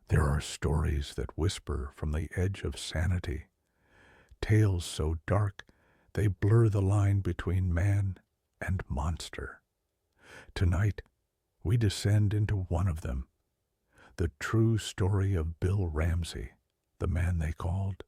There are stories that whisper from the edge of sanity, tales so dark they blur the line between man and monster. Tonight, we descend into one of them, the true story of Bill Ramsey, the man they called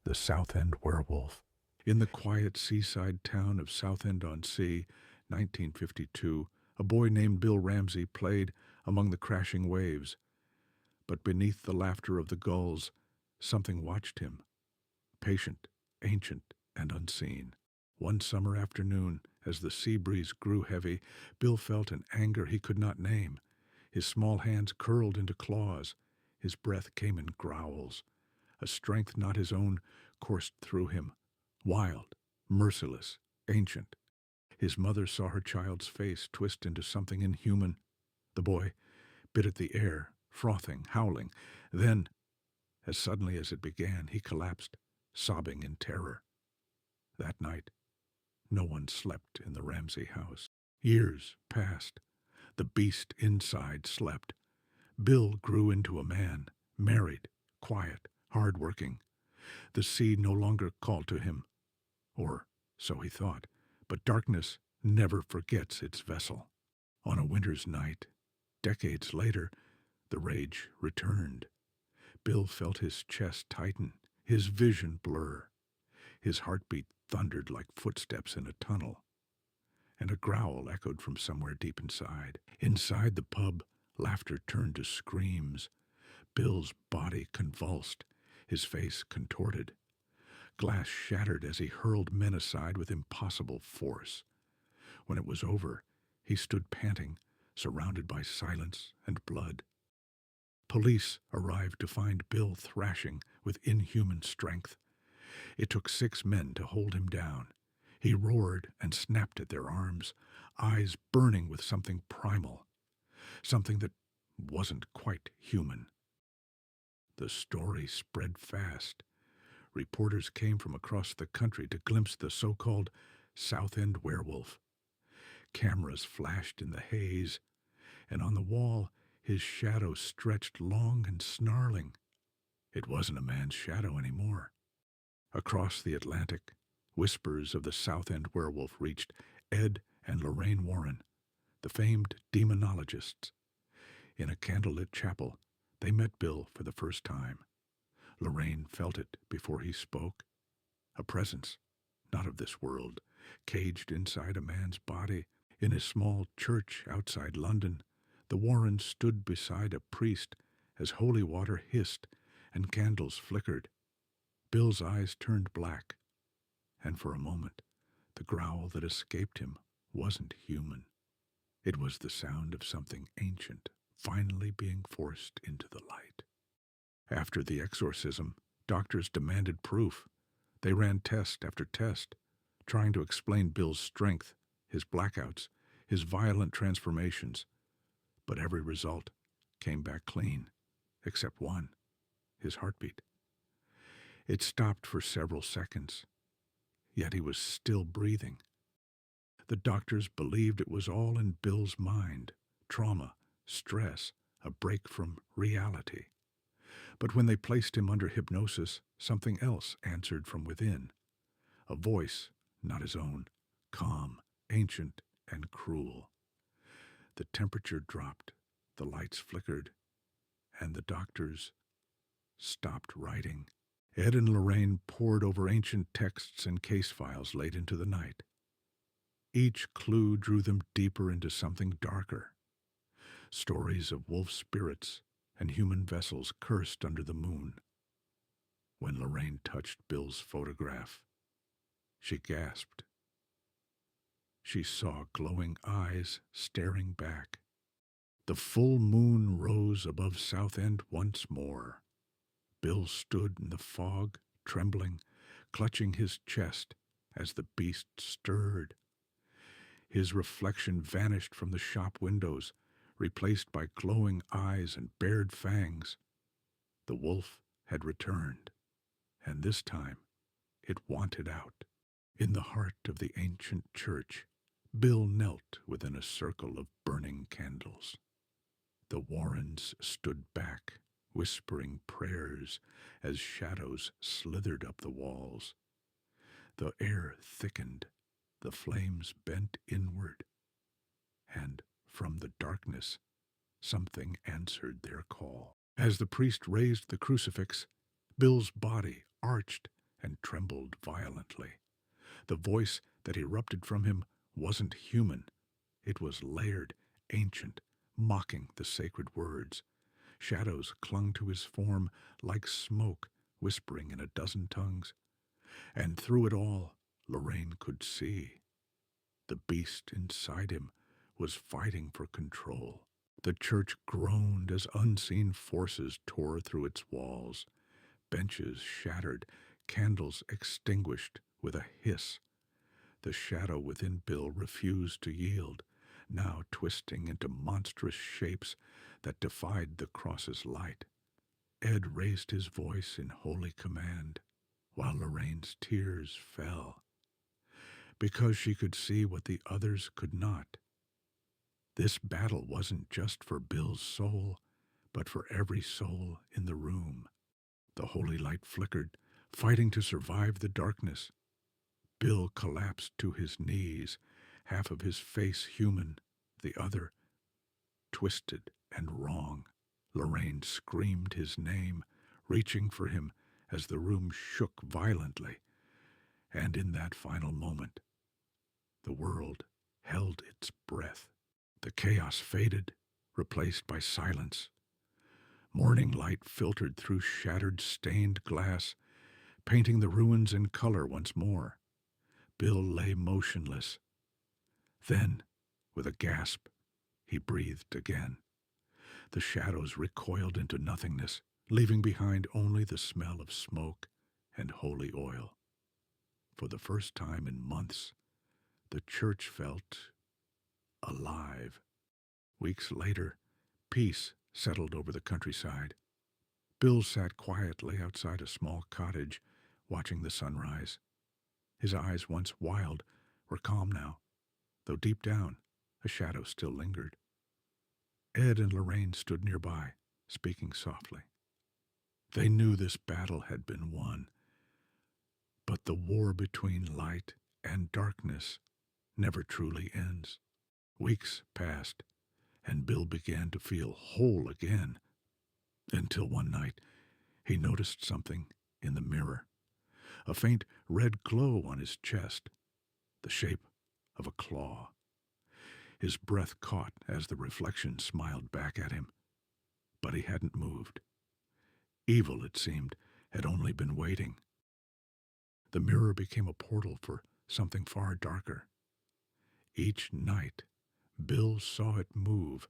the Southend Werewolf. In the quiet seaside town of Southend-on-Sea, 1952, a boy named Bill Ramsey played among the crashing waves. But beneath the laughter of the gulls, something watched him, patient, ancient, and unseen. One summer afternoon, as the sea breeze grew heavy, Bill felt an anger he could not name. His small hands curled into claws. His breath came in growls. A strength not his own coursed through him, wild, merciless, ancient. His mother saw her child's face twist into something inhuman. The boy bit at the air, frothing, howling. Then, as suddenly as it began, he collapsed, sobbing in terror. That night, no one slept in the Ramsey house. Years passed. The beast inside slept. Bill grew into a man, married, quiet, hard-working. The sea no longer called to him, or so he thought, but darkness never forgets its vessel. On a winter's night, decades later, the rage returned. Bill felt his chest tighten, his vision blur. His heartbeat thundered like footsteps in a tunnel, and a growl echoed from somewhere deep inside. Inside the pub, laughter turned to screams. Bill's body convulsed, his face contorted. Glass shattered as he hurled men aside with impossible force. When it was over, he stood panting, surrounded by silence and blood. Police arrived to find Bill thrashing with inhuman strength. It took 6 men to hold him down. He roared and snapped at their arms, eyes burning with something primal, something that wasn't quite human. The story spread fast. Reporters came from across the country to glimpse the so-called Southend Werewolf. Cameras flashed in the haze, and on the wall his shadow stretched long and snarling. It wasn't a man's shadow anymore. Across the Atlantic, whispers of the Southend Werewolf reached Ed and Lorraine Warren, the famed demonologists. In a candlelit chapel, they met Bill for the first time. Lorraine felt it before he spoke. A presence, not of this world, caged inside a man's body. In a small church outside London, the Warrens stood beside a priest as holy water hissed and candles flickered. Bill's eyes turned black, and for a moment, the growl that escaped him wasn't human. It was the sound of something ancient finally being forced into the light. After the exorcism, doctors demanded proof. They ran test after test, trying to explain Bill's strength, his blackouts, his violent transformations. But every result came back clean, except one, his heartbeat. It stopped for several seconds, yet he was still breathing. The doctors believed it was all in Bill's mind, trauma, stress, a break from reality. But when they placed him under hypnosis, something else answered from within. A voice, not his own, calm, ancient, and cruel. The temperature dropped, the lights flickered, and the doctors stopped writing. Ed and Lorraine pored over ancient texts and case files late into the night. Each clue drew them deeper into something darker. Stories of wolf spirits and human vessels cursed under the moon. When Lorraine touched Bill's photograph, she gasped. She saw glowing eyes staring back. The full moon rose above Southend once more. Bill stood in the fog, trembling, clutching his chest as the beast stirred. His reflection vanished from the shop windows, replaced by glowing eyes and bared fangs. The wolf had returned, and this time it wanted out. In the heart of the ancient church, Bill knelt within a circle of burning candles. The Warrens stood back, whispering prayers as shadows slithered up the walls. The air thickened, the flames bent inward, and from the darkness something answered their call. As the priest raised the crucifix, Bill's body arched and trembled violently. The voice that erupted from him wasn't human. It was layered, ancient, mocking the sacred words. Shadows clung to his form like smoke, whispering in a dozen tongues. And through it all, Lorraine could see. The beast inside him was fighting for control. The church groaned as unseen forces tore through its walls. Benches shattered, candles extinguished with a hiss. The shadow within Bill refused to yield, now twisting into monstrous shapes that defied the cross's light. Ed raised his voice in holy command, while Lorraine's tears fell, because she could see what the others could not. This battle wasn't just for Bill's soul, but for every soul in the room. The holy light flickered, fighting to survive the darkness. Bill collapsed to his knees, half of his face human, the other twisted and wrong. Lorraine screamed his name, reaching for him as the room shook violently. And in that final moment, the world held its breath. The chaos faded, replaced by silence. Morning light filtered through shattered, stained glass, painting the ruins in color once more. Bill lay motionless. Then, with a gasp, he breathed again. The shadows recoiled into nothingness, leaving behind only the smell of smoke and holy oil. For the first time in months, the church felt alive. Weeks later, peace settled over the countryside. Bill sat quietly outside a small cottage, watching the sunrise. His eyes, once wild, were calm now, though deep down a shadow still lingered. Ed and Lorraine stood nearby, speaking softly. They knew this battle had been won, but the war between light and darkness never truly ends. Weeks passed, and Bill began to feel whole again, until one night he noticed something in the mirror. A faint red glow on his chest, the shape of a claw. His breath caught as the reflection smiled back at him, but he hadn't moved. Evil, it seemed, had only been waiting. The mirror became a portal for something far darker. Each night, Bill saw it move,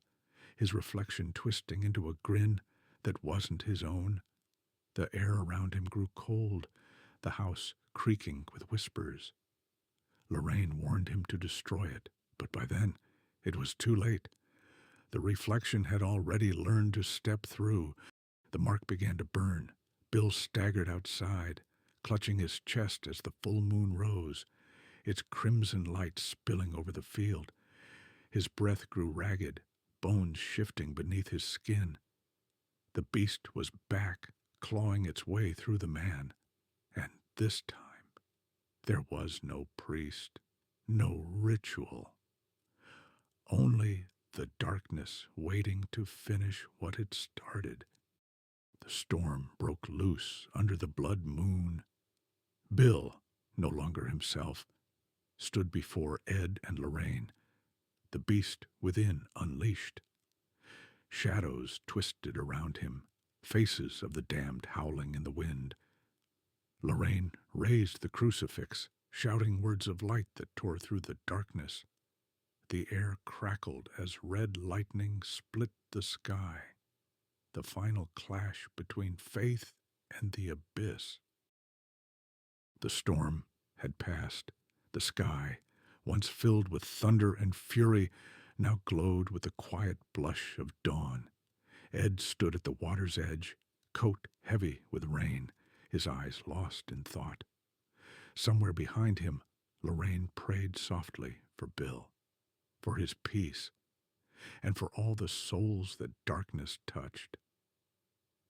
his reflection twisting into a grin that wasn't his own. The air around him grew cold, the house creaking with whispers. Lorraine warned him to destroy it, but by then it was too late. The reflection had already learned to step through. The mark began to burn. Bill staggered outside, clutching his chest as the full moon rose, its crimson light spilling over the field. His breath grew ragged, bones shifting beneath his skin. The beast was back, clawing its way through the man. And this time, there was no priest, no ritual. Only the darkness waiting to finish what had started. The storm broke loose under the blood moon. Bill, no longer himself, stood before Ed and Lorraine, the beast within unleashed. Shadows twisted around him, faces of the damned howling in the wind. Lorraine raised the crucifix, shouting words of light that tore through the darkness. The air crackled as red lightning split the sky, the final clash between faith and the abyss. The storm had passed. The sky, once filled with thunder and fury, now glowed with the quiet blush of dawn. Ed stood at the water's edge, coat heavy with rain, his eyes lost in thought. Somewhere behind him, Lorraine prayed softly for Bill, for his peace, and for all the souls that darkness touched.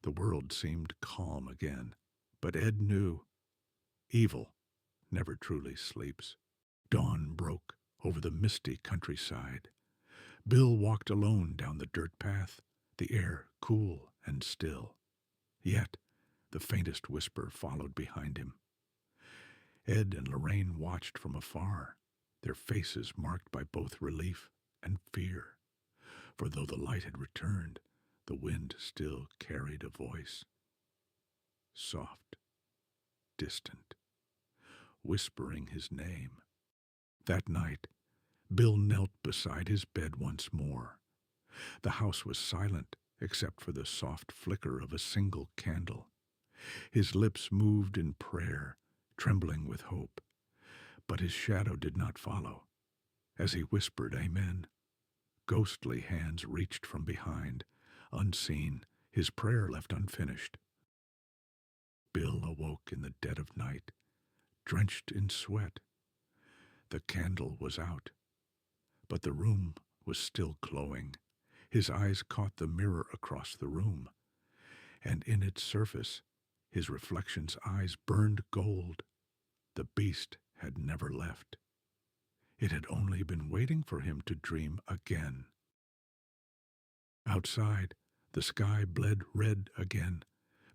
The world seemed calm again, but Ed knew evil never truly sleeps. Dawn broke over the misty countryside. Bill walked alone down the dirt path, the air cool and still. Yet the faintest whisper followed behind him. Ed and Lorraine watched from afar, their faces marked by both relief and fear. For though the light had returned, the wind still carried a voice. Soft, distant, whispering his name. That night, Bill knelt beside his bed once more. The house was silent except for the soft flicker of a single candle. His lips moved in prayer, trembling with hope, but his shadow did not follow. As he whispered amen, ghostly hands reached from behind, unseen, his prayer left unfinished. Bill awoke in the dead of night, drenched in sweat. The candle was out, but the room was still glowing. His eyes caught the mirror across the room, and in its surface, his reflection's eyes burned gold. The beast had never left. It had only been waiting for him to dream again. Outside, the sky bled red again.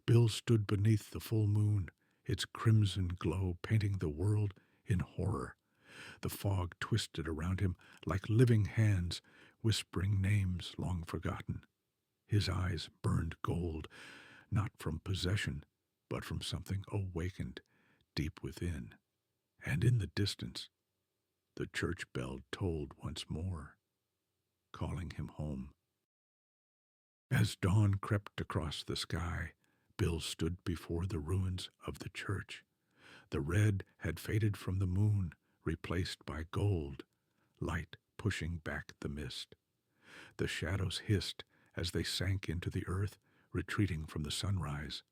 Bill stood beneath the full moon, its crimson glow painting the world in horror. The fog twisted around him like living hands, whispering names long forgotten. His eyes burned gold, not from possession, but from something awakened deep within. And in the distance, the church bell tolled once more, calling him home. As dawn crept across the sky, Bill stood before the ruins of the church. The red had faded from the moon, replaced by gold, light pushing back the mist. The shadows hissed as they sank into the earth, retreating from the sunrise.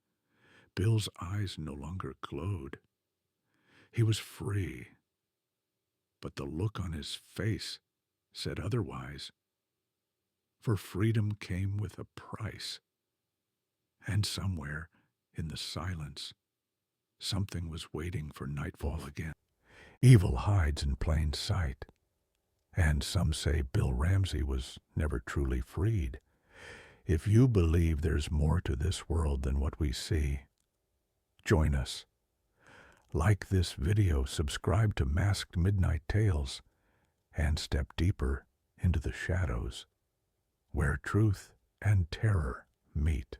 Bill's eyes no longer glowed. He was free, but the look on his face said otherwise. For freedom came with a price, and somewhere in the silence, something was waiting for nightfall again. Evil hides in plain sight, and some say Bill Ramsey was never truly freed. If you believe there's more to this world than what we see, join us. Like this video, subscribe to Masked Midnight Tales, and step deeper into the shadows, where truth and terror meet.